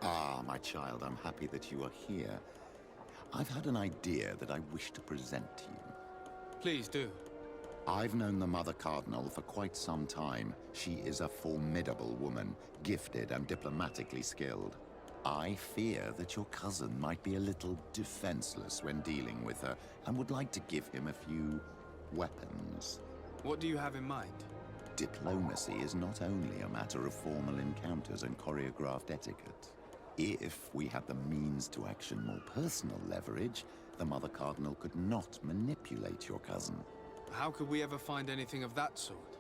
Ah, my child, I'm happy that you are here. I've had an idea that I wish to present to you. Please do. I've known the Mother Cardinal for quite some time. She is a formidable woman, gifted and diplomatically skilled. I fear that your cousin might be a little defenseless when dealing with her, and would like to give him a few weapons. What do you have in mind? Diplomacy is not only a matter of formal encounters and choreographed etiquette. If we had the means to action more personal leverage, the Mother Cardinal could not manipulate your cousin. How could we ever find anything of that sort?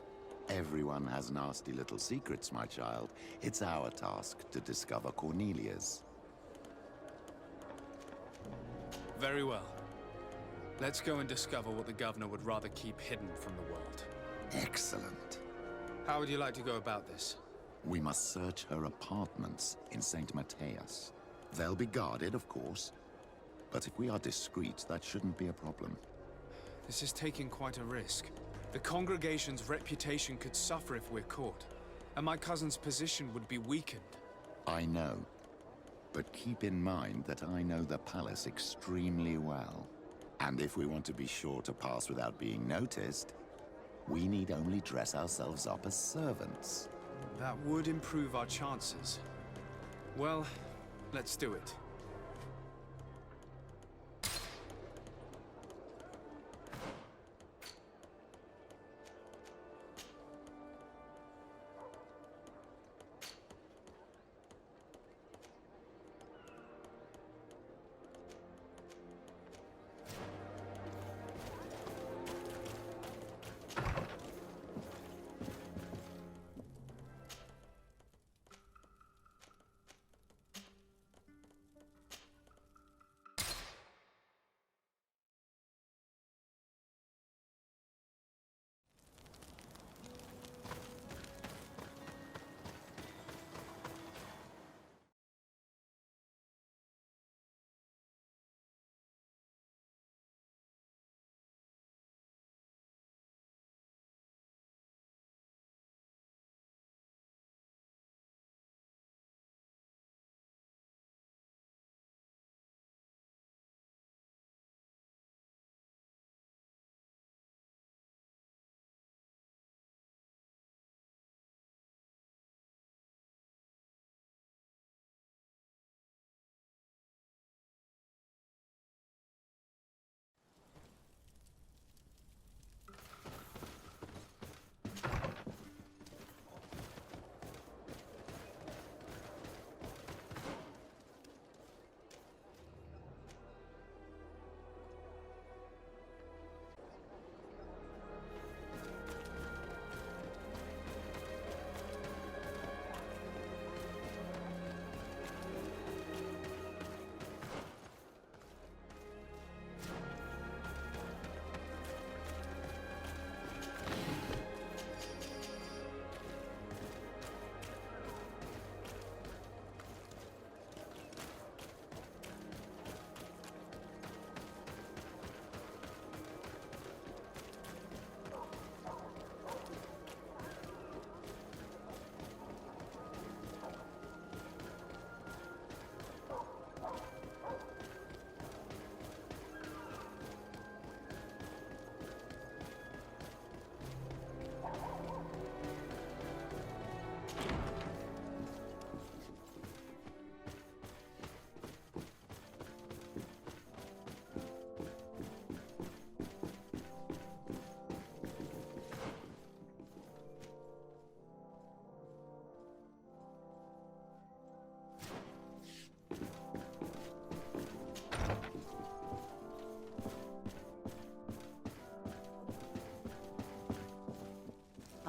Everyone has nasty little secrets, my child. It's our task to discover Cornelia's. Very well. Let's go and discover what the governor would rather keep hidden from the world. Excellent. How would you like to go about this? We must search her apartments in St. Matthias. They'll be guarded, of course. But if we are discreet, that shouldn't be a problem. This is taking quite a risk. The congregation's reputation could suffer if we're caught, and my cousin's position would be weakened. I know. But keep in mind that I know the palace extremely well. And if we want to be sure to pass without being noticed, we need only dress ourselves up as servants. That would improve our chances. Well, let's do it.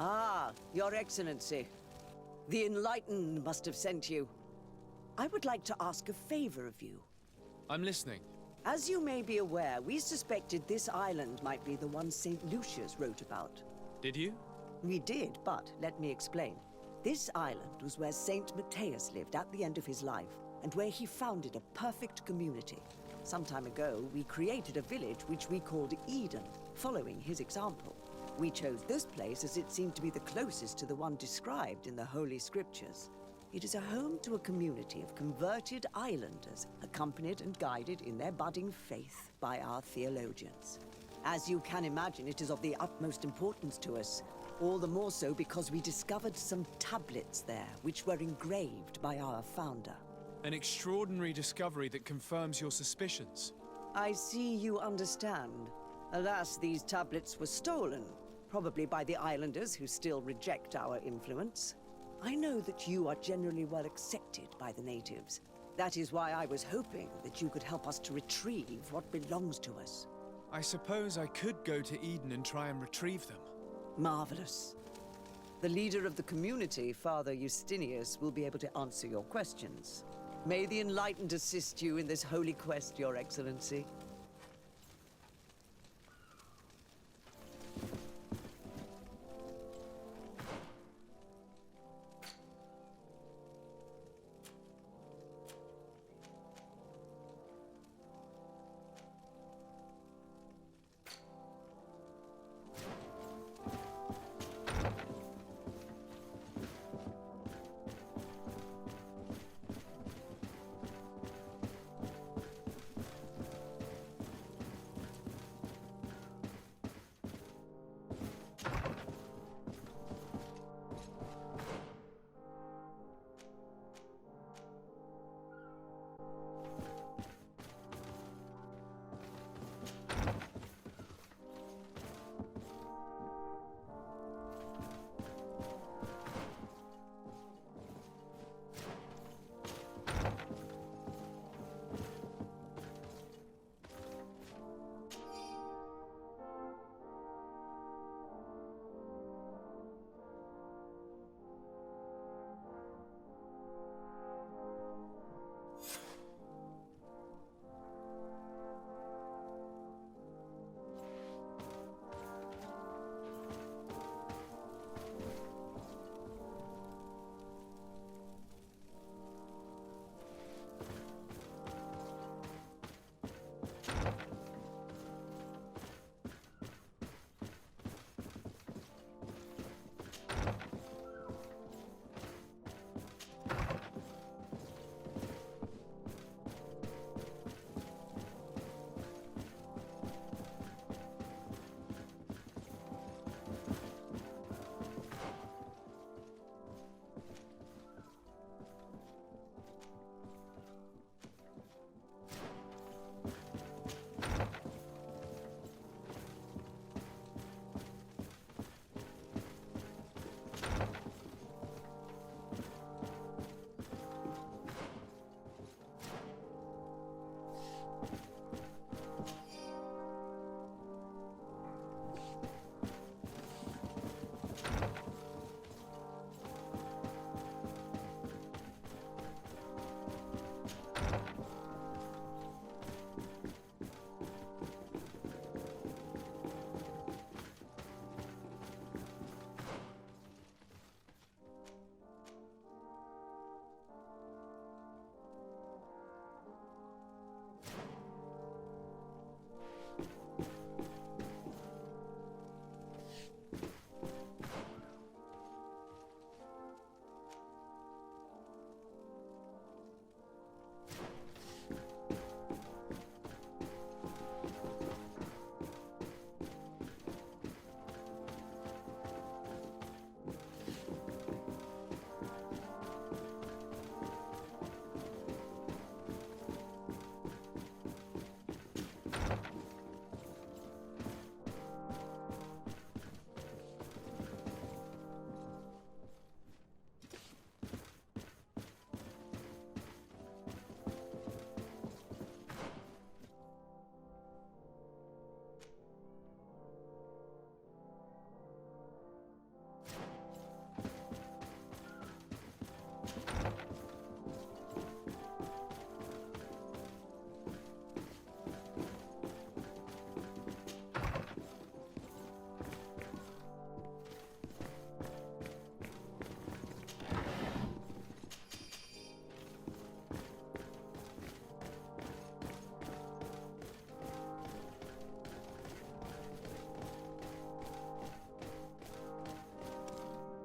Ah, Your Excellency. The Enlightened must have sent you. I would like to ask a favor of you. I'm listening. As you may be aware, we suspected this island might be the one St. Lucius wrote about. Did you? We did, but let me explain. This island was where St. Matthias lived at the end of his life, and where he founded a perfect community. Some time ago, we created a village which we called Eden, following his example. We chose this place as it seemed to be the closest to the one described in the Holy Scriptures. It is a home to a community of converted islanders, accompanied and guided in their budding faith by our theologians. As you can imagine, it is of the utmost importance to us, all the more so because we discovered some tablets there, which were engraved by our founder. An extraordinary discovery that confirms your suspicions. I see you understand. Alas, these tablets were stolen, probably by the islanders who still reject our influence. I know that you are generally well accepted by the natives. That is why I was hoping that you could help us to retrieve what belongs to us. I suppose I could go to Eden and try and retrieve them. Marvelous. The leader of the community, Father Justinius, will be able to answer your questions. May the Enlightened assist you in this holy quest, Your Excellency.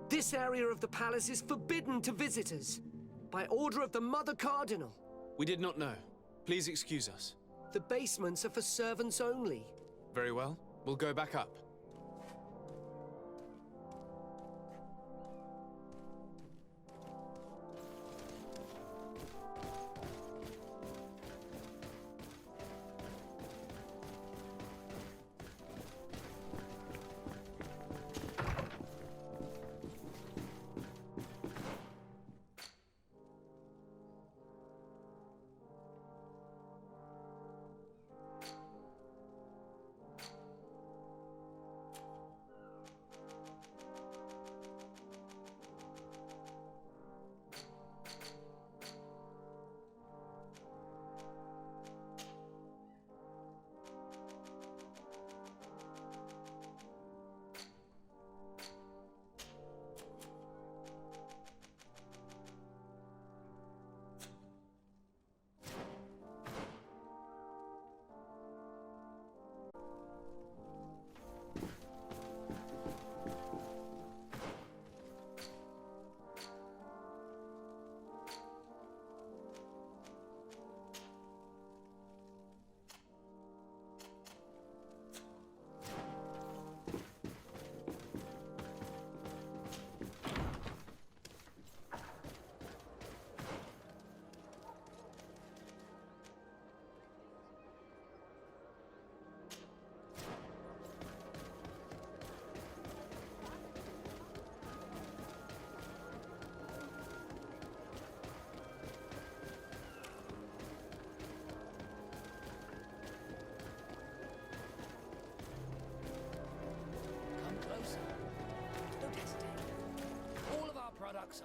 This area of the palace is forbidden to visitors. by order of the Mother Cardinal. We did not know. Please excuse us. The basements are for servants only. Very well. We'll go back up.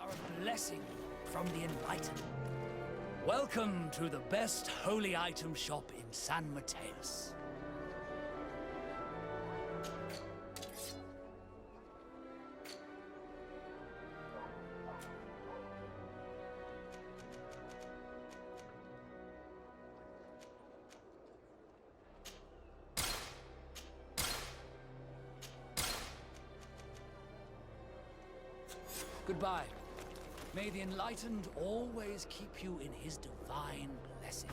Are a blessing from the enlightened. Welcome to the best holy item shop in San Mateus. Goodbye. May the enlightened always keep you in his divine blessing.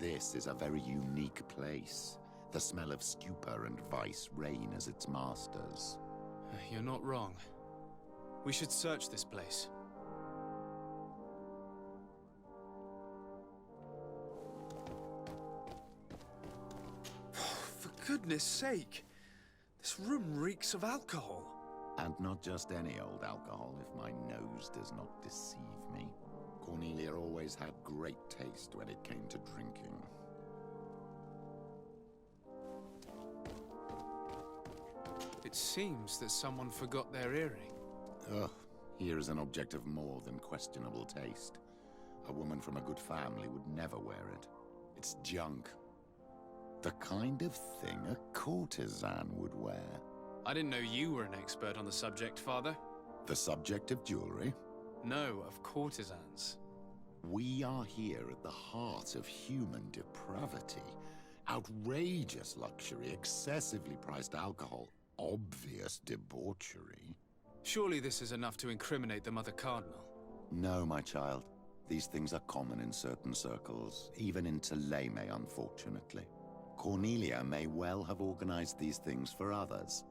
This is a very unique place. The smell of stupor and vice reign as its masters. You're not wrong. We should search this place. For goodness sake! This room reeks of alcohol. And not just any old alcohol, if my nose does not deceive me. Cornelia always had great taste when it came to drinking. It seems that someone forgot their earring. Ugh, here is an object of more than questionable taste. A woman from a good family would never wear it. It's junk. The kind of thing a courtesan would wear. I didn't know you were an expert on the subject, Father. The subject of jewelry? No, of courtesans. We are here at the heart of human depravity. Outrageous luxury, excessively priced alcohol, obvious debauchery. Surely this is enough to incriminate the Mother Cardinal. No, my child. These things are common in certain circles, even in Tuleme, unfortunately. Cornelia may well have organized these things for others.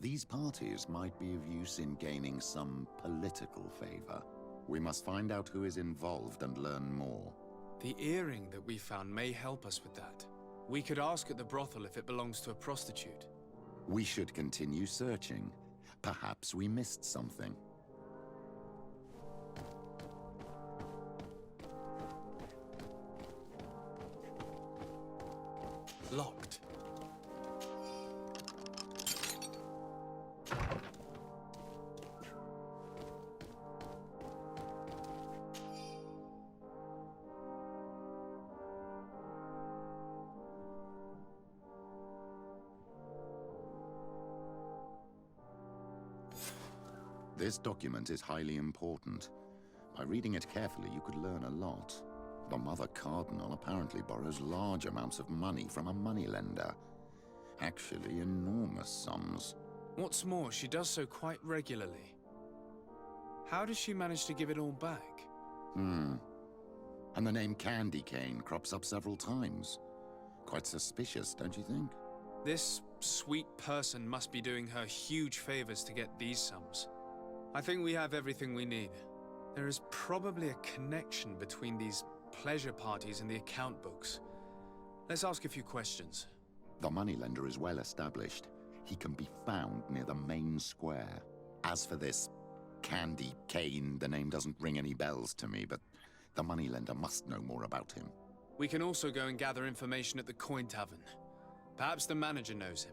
These parties might be of use in gaining some political favor. We must find out who is involved and learn more. The earring that we found may help us with that. We could ask at the brothel if it belongs to a prostitute. We should continue searching. Perhaps we missed something. Locked. This document is highly important. By reading it carefully, you could learn a lot. The Mother Cardinal apparently borrows large amounts of money from a moneylender. Actually, enormous sums. What's more, she does so quite regularly. How does she manage to give it all back? And the name Candy Cane crops up several times. Quite suspicious, don't you think? This sweet person must be doing her huge favors to get these sums. I think we have everything we need. There is probably a connection between these pleasure parties and the account books. Let's ask a few questions. The moneylender is well established. He can be found near the main square. As for this Candy Cane, the name doesn't ring any bells to me, but the moneylender must know more about him. We can also go and gather information at the Coin Tavern. Perhaps the manager knows him.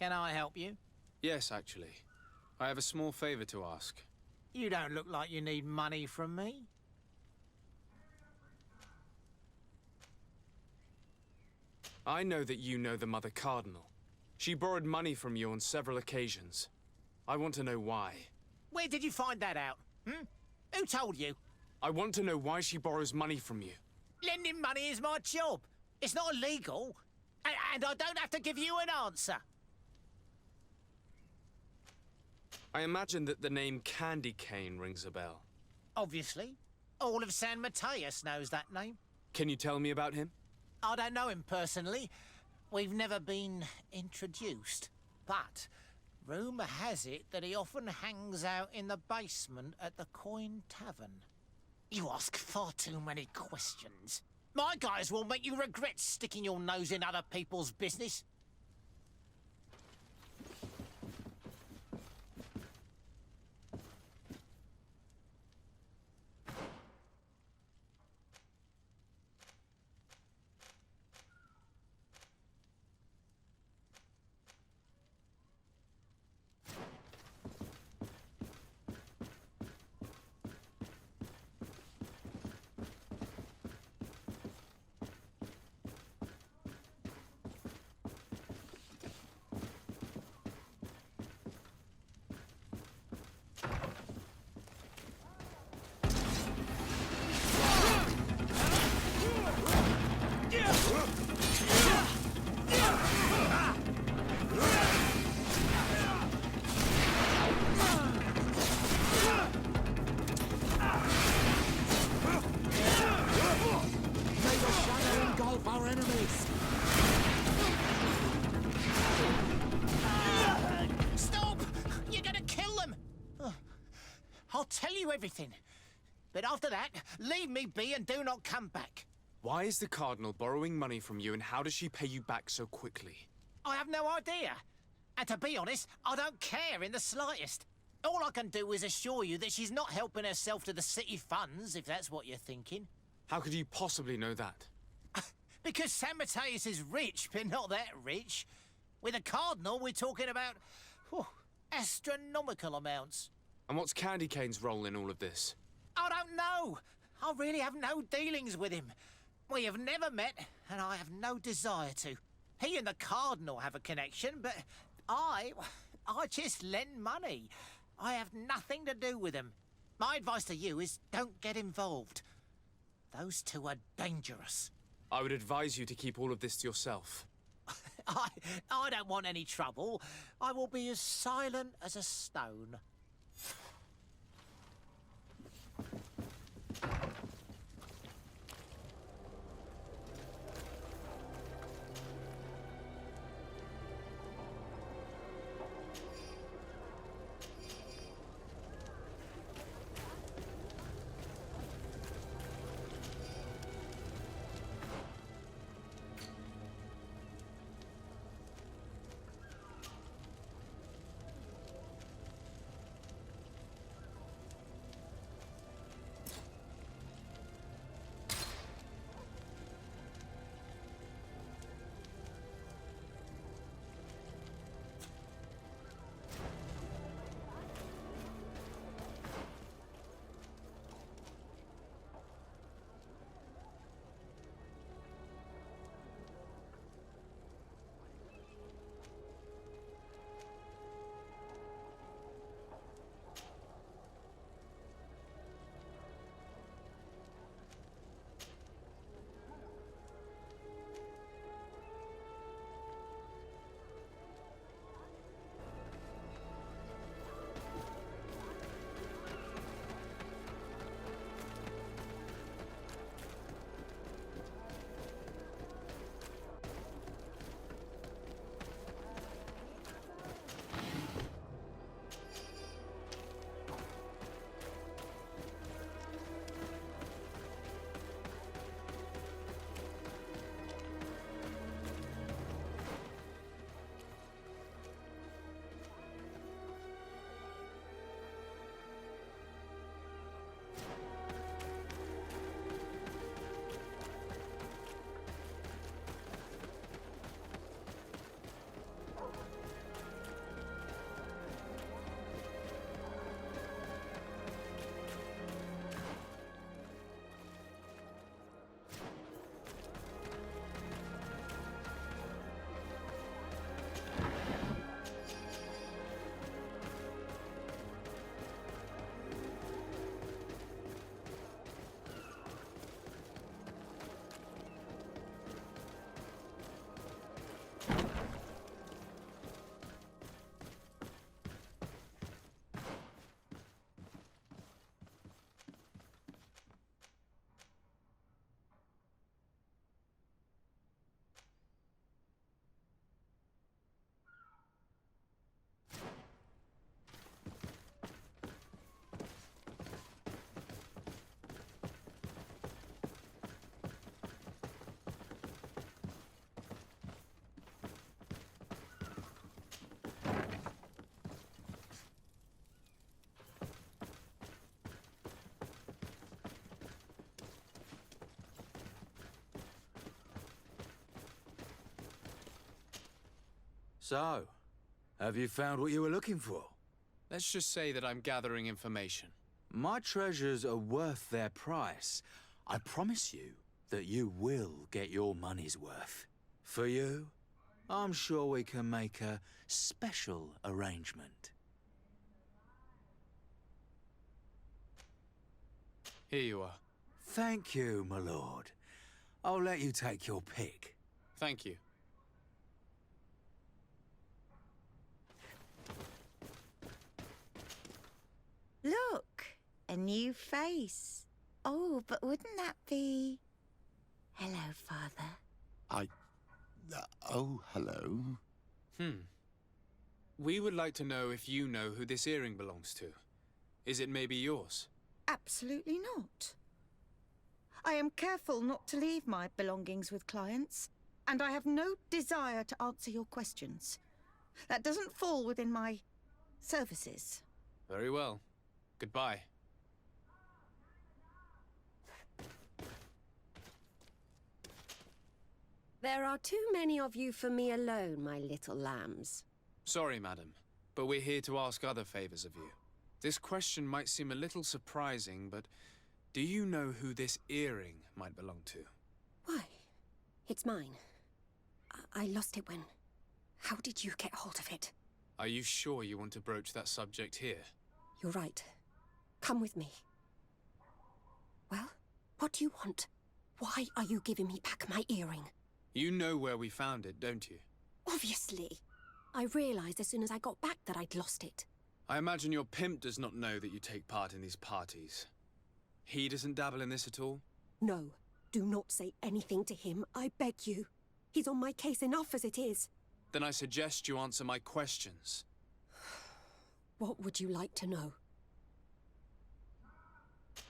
Can I help you? Yes, actually. I have a small favor to ask. You don't look like you need money from me. I know that you know the Mother Cardinal. She borrowed money from you on several occasions. I want to know why. Where did you find that out? Hmm? Who told you? I want to know why she borrows money from you. Lending money is my job. It's not illegal. And I don't have to give you an answer. I imagine that the name Candy Cane rings a bell. Obviously. All of San Mateus knows that name. Can you tell me about him? I don't know him personally. We've never been introduced. But rumour has it that he often hangs out in the basement at the Coin Tavern. You ask far too many questions. My guys will make you regret sticking your nose in other people's business. Stop! You're gonna kill them! I'll tell you everything. But after that, leave me be and do not come back. Why is the Cardinal borrowing money from you, and how does she pay you back so quickly? I have no idea. And to be honest, I don't care in the slightest. All I can do is assure you that she's not helping herself to the city funds, if that's what you're thinking. How could you possibly know that? Because San Mateus is rich, but not that rich. With a Cardinal, we're talking about astronomical amounts. And what's Candy Cane's role in all of this? I don't know. I really have no dealings with him. We have never met, and I have no desire to. He and the Cardinal have a connection, but I just lend money. I have nothing to do with him. My advice to you is don't get involved. Those two are dangerous. I would advise you to keep all of this to yourself. I don't want any trouble. I will be as silent as a stone. So, have you found what you were looking for? Let's just say that I'm gathering information. My treasures are worth their price. I promise you that you will get your money's worth. For you, I'm sure we can make a special arrangement. Here you are. Thank you, my lord. I'll let you take your pick. Thank you. Look, a new face. Oh, but wouldn't that be... Hello, Father. Oh, hello. We would like to know if you know who this earring belongs to. Is it maybe yours? Absolutely not. I am careful not to leave my belongings with clients, and I have no desire to answer your questions. That doesn't fall within my services. Very well. Goodbye. There are too many of you for me alone, my little lambs. Sorry, madam, but we're here to ask other favors of you. This question might seem a little surprising, but do you know who this earring might belong to? Why? It's mine. I lost it when... How did you get hold of it? Are you sure you want to broach that subject here? You're right. Come with me. Well, what do you want? Why are you giving me back my earring? You know where we found it, don't you? Obviously. I realized as soon as I got back that I'd lost it. I imagine your pimp does not know that you take part in these parties. He doesn't dabble in this at all? No. Do not say anything to him, I beg you. He's on my case enough as it is. Then I suggest you answer my questions. What would you like to know?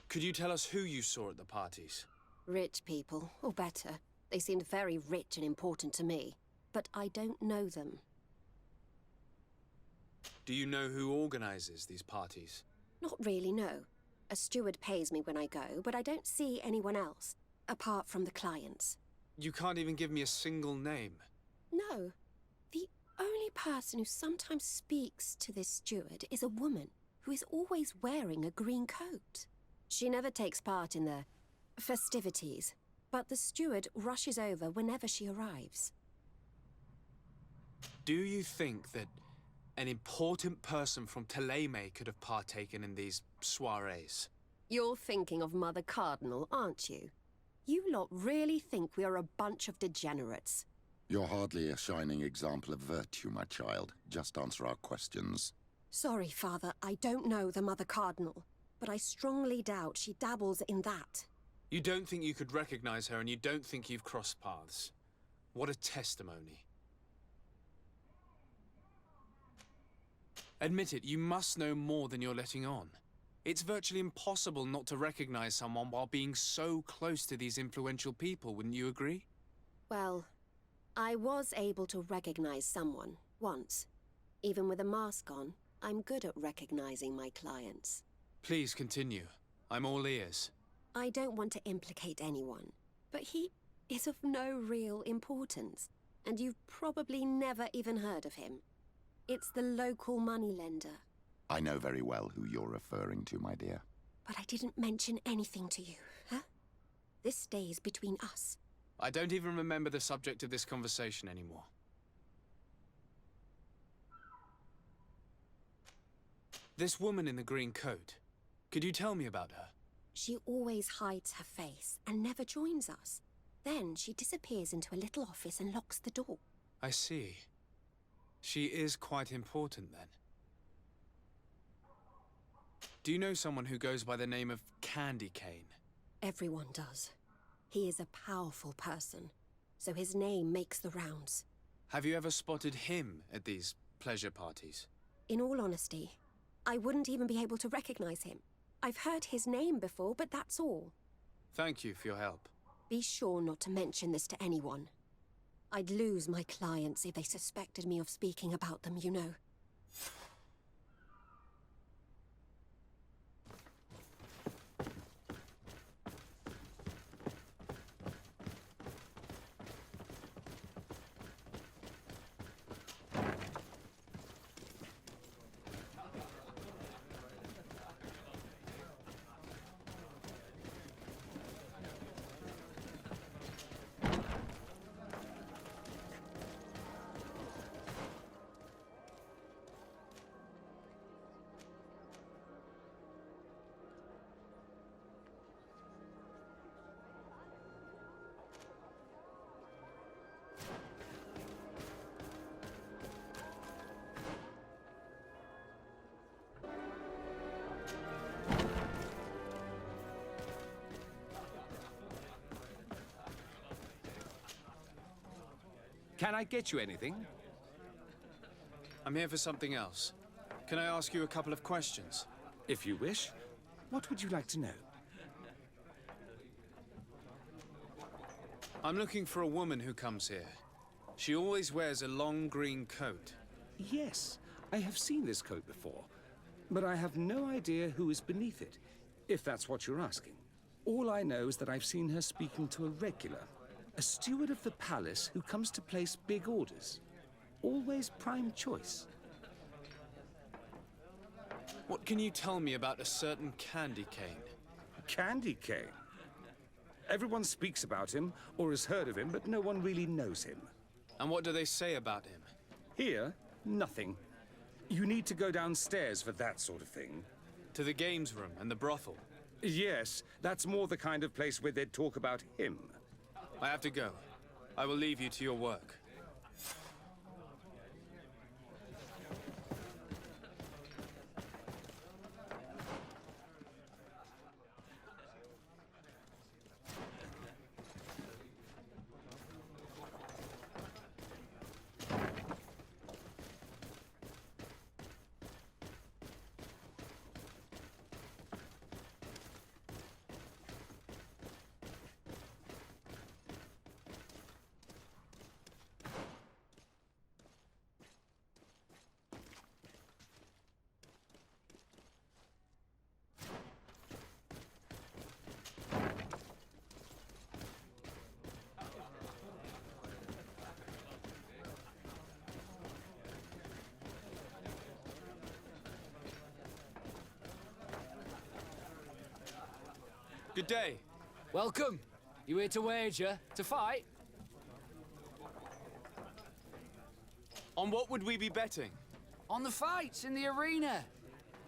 Could you tell us who you saw at the parties? Rich people, or better. They seemed very rich and important to me. But I don't know them. Do you know who organizes these parties? Not really, no. A steward pays me when I go, but I don't see anyone else, apart from the clients. You can't even give me a single name. No. The only person who sometimes speaks to this steward is a woman who is always wearing a green coat. She never takes part in the festivities, but the steward rushes over whenever she arrives. Do you think that an important person from Teleme could have partaken in these soirees? You're thinking of Mother Cardinal, aren't you? You lot really think we are a bunch of degenerates. You're hardly a shining example of virtue, my child. Just answer our questions. Sorry, Father, I don't know the Mother Cardinal, but I strongly doubt she dabbles in that. You don't think you could recognize her, and you don't think you've crossed paths. What a testimony. Admit it, you must know more than you're letting on. It's virtually impossible not to recognize someone while being so close to these influential people, wouldn't you agree? Well, I was able to recognize someone, once. Even with a mask on, I'm good at recognizing my clients. Please continue. I'm all ears. I don't want to implicate anyone, but he is of no real importance, and you've probably never even heard of him. It's the local moneylender. I know very well who you're referring to, my dear. But I didn't mention anything to you, huh? This stays between us. I don't even remember the subject of this conversation anymore. This woman in the green coat, could you tell me about her? She always hides her face and never joins us. Then she disappears into a little office and locks the door. I see. She is quite important, then. Do you know someone who goes by the name of Candy Cane? Everyone does. He is a powerful person, so his name makes the rounds. Have you ever spotted him at these pleasure parties? In all honesty, I wouldn't even be able to recognize him. I've heard his name before, but that's all. Thank you for your help. Be sure not to mention this to anyone. I'd lose my clients if they suspected me of speaking about them, you know. Can I get you anything? I'm here for something else. Can I ask you a couple of questions? If you wish. What would you like to know? I'm looking for a woman who comes here. She always wears a long green coat. Yes, I have seen this coat before, but I have no idea who is beneath it, if that's what you're asking. All I know is that I've seen her speaking to a regular, a steward of the palace who comes to place big orders. Always prime choice. What can you tell me about a certain Candy Cane? Candy Cane? Everyone speaks about him, or has heard of him, but no one really knows him. And what do they say about him? Here, nothing. You need to go downstairs for that sort of thing. To the games room and the brothel? Yes, that's more the kind of place where they'd talk about him. I have to go. I will leave you to your work. Good day. Welcome. You here to wager? To fight? On what would we be betting? On the fights in the arena.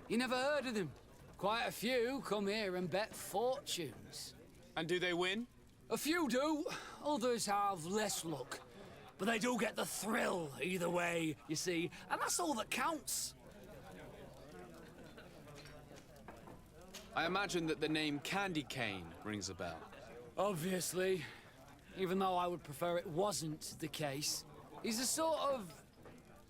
You never heard of them? Quite a few come here and bet fortunes. And do they win? A few do. Others have less luck. But they do get the thrill either way, you see. And that's all that counts. I imagine that the name Candy Cane rings a bell. Obviously. Even though I would prefer it wasn't the case. He's a sort of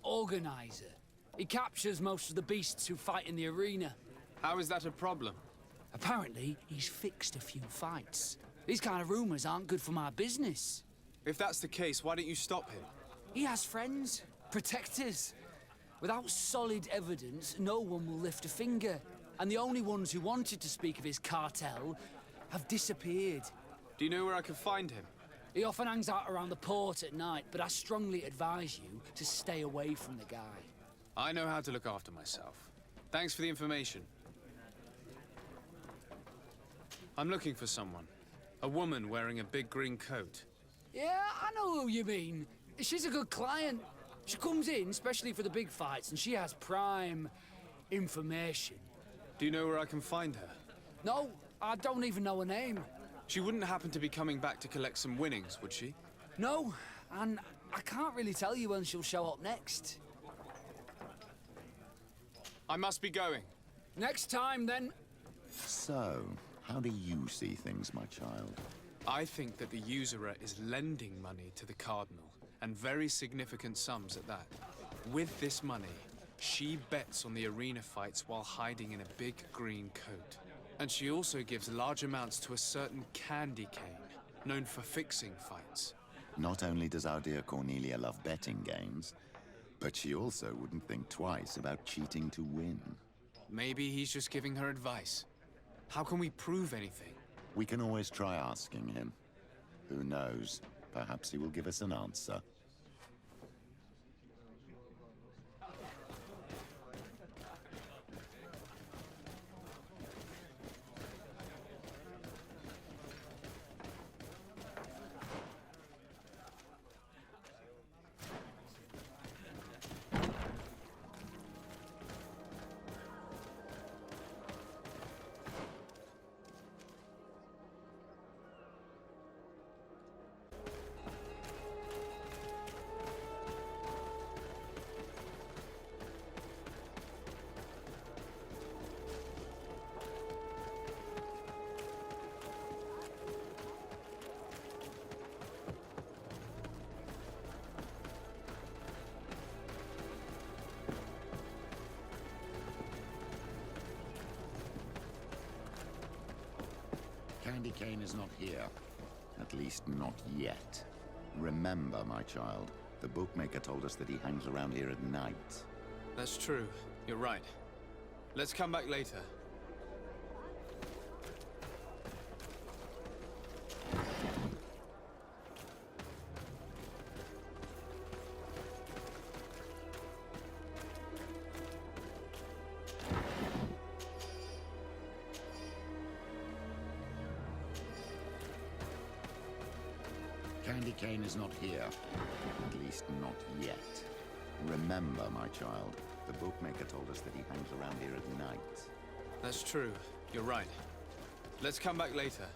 organizer. He captures most of the beasts who fight in the arena. How is that a problem? Apparently, he's fixed a few fights. These kind of rumors aren't good for my business. If that's the case, why don't you stop him? He has friends, protectors. Without solid evidence, no one will lift a finger. And the only ones who wanted to speak of his cartel have disappeared. Do you know where I can find him? He often hangs out around the port at night, but I strongly advise you to stay away from the guy. I know how to look after myself. Thanks for the information. I'm looking for someone. A woman wearing a big green coat. Yeah, I know who you mean. She's a good client. She comes in, especially for the big fights, and she has prime information. Do you know where I can find her? No, I don't even know her name. She wouldn't happen to be coming back to collect some winnings, would she? No, and I can't really tell you when she'll show up next. I must be going. Next time, then. So, how do you see things, my child? I think that the usurer is lending money to the Cardinal, and very significant sums at that. With this money, she bets on the arena fights while hiding in a big green coat. And she also gives large amounts to a certain Candy Cane, known for fixing fights. Not only does our dear Cornelia love betting games, but she also wouldn't think twice about cheating to win. Maybe he's just giving her advice. How can we prove anything? We can always try asking him. Who knows? Perhaps he will give us an answer. Candy Cane is not here. At least not yet. Remember, my child, the bookmaker told us that he hangs around here at night. That's true. You're right. Let's come back later. Candy Cane is not here. At least not yet. Remember, my child, the bookmaker told us that he hangs around here at night. That's true. You're right. Let's come back later.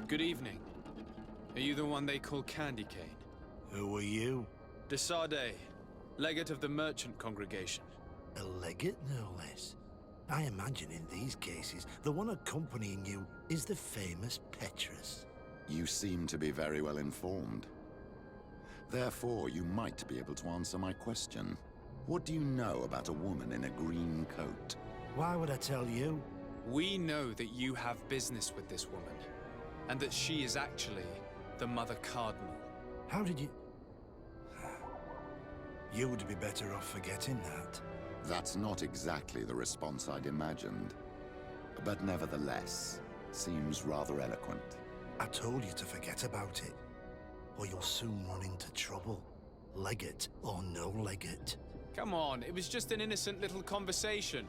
Good evening. Are you the one they call Candy Cane? Who are you? De Sardet, legate of the merchant congregation. A legate, no less. I imagine in these cases, the one accompanying you is the famous Petrus. You seem to be very well informed. Therefore, you might be able to answer my question. What do you know about a woman in a green coat? Why would I tell you? We know that you have business with this woman, and that she is actually the Mother Cardinal. How did you... You would be better off forgetting that. That's not exactly the response I'd imagined. But nevertheless, Seems rather eloquent. I told you to forget about it, or you'll soon run into trouble. Legate or no legate. Come on, it was just an innocent little conversation.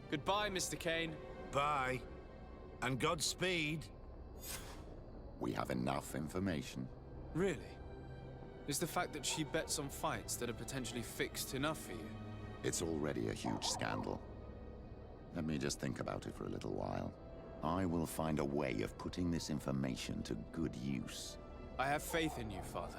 Goodbye, Mr. Kane. Bye. And Godspeed. We have enough information. Really? Is the fact that she bets on fights that are potentially fixed enough for you? It's already a huge scandal. Let me just think about it for a little while. I will find a way of putting this information to good use. I have faith in you, Father.